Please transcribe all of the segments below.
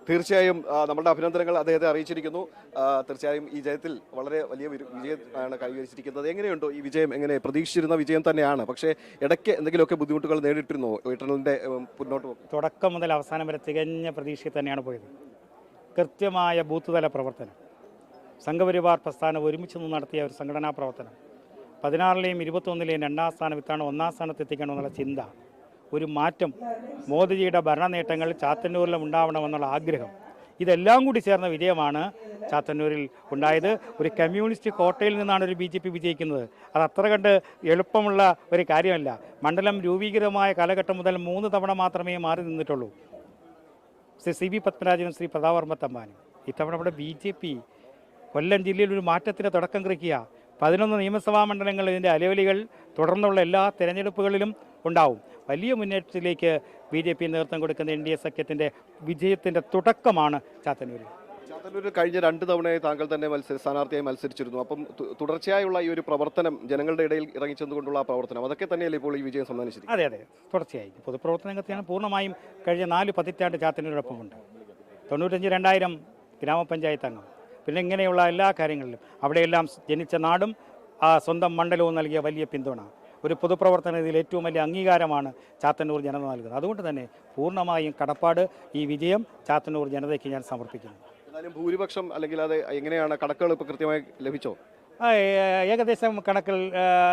തീർച്ചയായും നമ്മുടെ അഭിനന്ദനങ്ങൾ അദ്ദേഹത്തെ അറിയിച്ചിരിക്കുന്നു. തീർച്ചയായും ഈ ജയത്തിൽ വളരെ വലിയ വിജയമാണ് കൈവരിച്ചിരിക്കുന്നത്. എങ്ങനെയുണ്ടോ ഈ വിജയം? എങ്ങനെ പ്രതീക്ഷിച്ചിരുന്ന വിജയം തന്നെയാണ്, പക്ഷേ ഇടയ്ക്ക് എന്തെങ്കിലുമൊക്കെ ബുദ്ധിമുട്ടുകൾ നേരിട്ടിരുന്നോ ഈറ്റണലിൻ്റെ മുന്നോട്ട് പോകും? തുടക്കം മുതൽ അവസാനം വരെ തികഞ്ഞ പ്രതീക്ഷയിൽ തന്നെയാണ് പോയത്. കൃത്യമായ ബൂത്ത് തല പ്രവർത്തനം, സംഘപരിവാർ പ്രസ്ഥാനം ഒരുമിച്ച് നിന്ന് നടത്തിയ ഒരു സംഘടനാ പ്രവർത്തനം, 16ലെയും 21ലെയും 2ാം സ്ഥാനം ഇത്താണ് 1ാം സ്ഥാനത്ത് എത്തിക്കണമെന്നുള്ള ചിന്ത, ഒരു മാറ്റം, മോദിജിയുടെ ഭരണ നേട്ടങ്ങൾ ചാത്തന്നൂരിലും ഉണ്ടാവണമെന്നുള്ള ആഗ്രഹം, ഇതെല്ലാം കൂടി ചേർന്ന വിജയമാണ് ചാത്തന്നൂരിൽ ഉണ്ടായത്. ഒരു കമ്മ്യൂണിസ്റ്റ് കോട്ടയിൽ നിന്നാണ് ഒരു BJP വിജയിക്കുന്നത്. അത് അത്ര കണ്ട് എളുപ്പമുള്ള ഒരു കാര്യമല്ല. മണ്ഡലം രൂപീകൃതമായ കാലഘട്ടം മുതൽ 3 തവണ മാത്രമേ മാറി നിന്നിട്ടുള്ളൂ. ശ്രീ CB പത്മരാജനും ശ്രീ പ്രതാപവർമ്മ തമ്പാനും. ഇത്തവണ നമ്മുടെ BJP കൊല്ലം ജില്ലയിൽ ഒരു മാറ്റത്തിന് തുടക്കം കുറിക്കുക. 11 നിയമസഭാ മണ്ഡലങ്ങൾ ഇതിൻ്റെ അലവലികൾ തുടർന്നുള്ള എല്ലാ തെരഞ്ഞെടുപ്പുകളിലും ഉണ്ടാവും. വലിയ മുന്നേറ്റത്തിലേക്ക് BJP നേതൃത്വം കൊടുക്കുന്ന NDA സഖ്യത്തിൻ്റെ വിജയത്തിൻ്റെ തുടക്കമാണ് ചാത്തന്നൂരിൽ. ചാത്തന്നൂരിൽ കഴിഞ്ഞ 2 തവണയായി താങ്കൾ തന്നെ സ്ഥാനാർത്ഥിയായി മത്സരിച്ചിരുന്നു. അപ്പം തുടർച്ചയായുള്ള ഈ ഒരു പ്രവർത്തനം, ജനങ്ങളുടെ ഇടയിൽ ഇറങ്ങിച്ചെന്നുകൊണ്ടുള്ള ആ പ്രവർത്തനം, അതൊക്കെ തന്നെയല്ലേ ഇപ്പോൾ ഈ വിജയം സമ്മാനിച്ചിരിക്കുന്നത്? അതെ, തുടർച്ചയായി പൊതുപ്രവർത്തന രംഗത്താണ് പൂർണ്ണമായും കഴിഞ്ഞ 4 പതിറ്റാണ്ട് ചാത്തന്നൂരിനൊപ്പമുണ്ട്. 95-2000 ഗ്രാമപഞ്ചായത്ത് അംഗം, പിന്നെ ഇങ്ങനെയുള്ള എല്ലാ കാര്യങ്ങളിലും അവിടെയെല്ലാം ജനിച്ച നാടും സ്വന്തം മണ്ഡലവും നൽകിയ വലിയ പിന്തുണ, ഒരു പൊതുപ്രവർത്തനത്തിൽ ഏറ്റവും വലിയ അംഗീകാരമാണ് ചാത്തന്നൂർ ജനത നൽകുന്നത്. അതുകൊണ്ട് തന്നെ പൂർണ്ണമായും കടപ്പാട് ഈ വിജയം ചാത്തന്നൂർ ജനതയ്ക്ക് ഞാൻ സമർപ്പിക്കുന്നു. എന്നാലും ഭൂരിപക്ഷം അല്ലെങ്കിൽ അത് എങ്ങനെയാണ്, കണക്കുകൾ ഇപ്പോൾ കൃത്യമായി ലഭിച്ചോ? ഏകദേശം കണക്കിൽ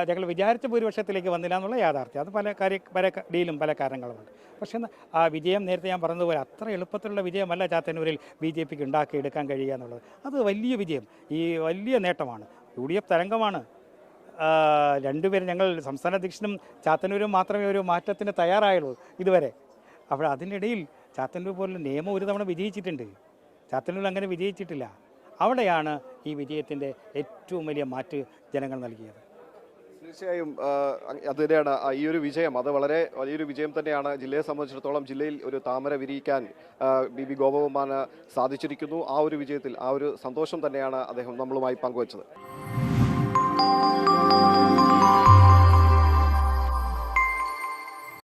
ഞങ്ങൾ വിചാരിച്ച ഭൂരിപക്ഷത്തിലേക്ക് വന്നില്ല എന്നുള്ള യാഥാർത്ഥ്യം. അത് പല ഡീലും പല കാരണങ്ങളുമുണ്ട്. പക്ഷേ ആ വിജയം നേരത്തെ ഞാൻ പറഞ്ഞതുപോലെ അത്ര എളുപ്പത്തിലുള്ള വിജയമല്ല ചാത്തന്നൂരിൽ BJPക്ക് ഉണ്ടാക്കിയെടുക്കാൻ കഴിയുക എന്നുള്ളത്. അത് വലിയ വിജയം, ഈ വലിയ നേട്ടമാണ്. UDF തരംഗമാണ്. 2 പേരും, ഞങ്ങൾ സംസ്ഥാന അധ്യക്ഷനും ചാത്തന്നൂരും മാത്രമേ ഒരു മാറ്റത്തിന് തയ്യാറായുള്ളൂ ഇതുവരെ. അപ്പോൾ അതിനിടയിൽ ചാത്തന്നൂർ പോലുള്ള നിയമം ഒരു തവണ വിജയിച്ചിട്ടുണ്ട്, ചാത്തന്നൂർ അങ്ങനെ വിജയിച്ചിട്ടില്ല. അവിടെയാണ് ഈ വിജയത്തിൻ്റെ ഏറ്റവും വലിയ മാറ്റ് ജനങ്ങൾ നൽകിയത്. തീർച്ചയായും അത് തന്നെയാണ് ഈ ഒരു വിജയം. അത് വളരെ വലിയൊരു വിജയം തന്നെയാണ് ജില്ലയെ സംബന്ധിച്ചിടത്തോളം. ജില്ലയിൽ ഒരു താമര വിരിയിക്കാൻ BB ഗോപകുമാറിന് സാധിച്ചിരിക്കുന്നു. ആ ഒരു വിജയത്തിൽ ആ ഒരു സന്തോഷം തന്നെയാണ് അദ്ദേഹം നമ്മളുമായി പങ്കുവച്ചത്.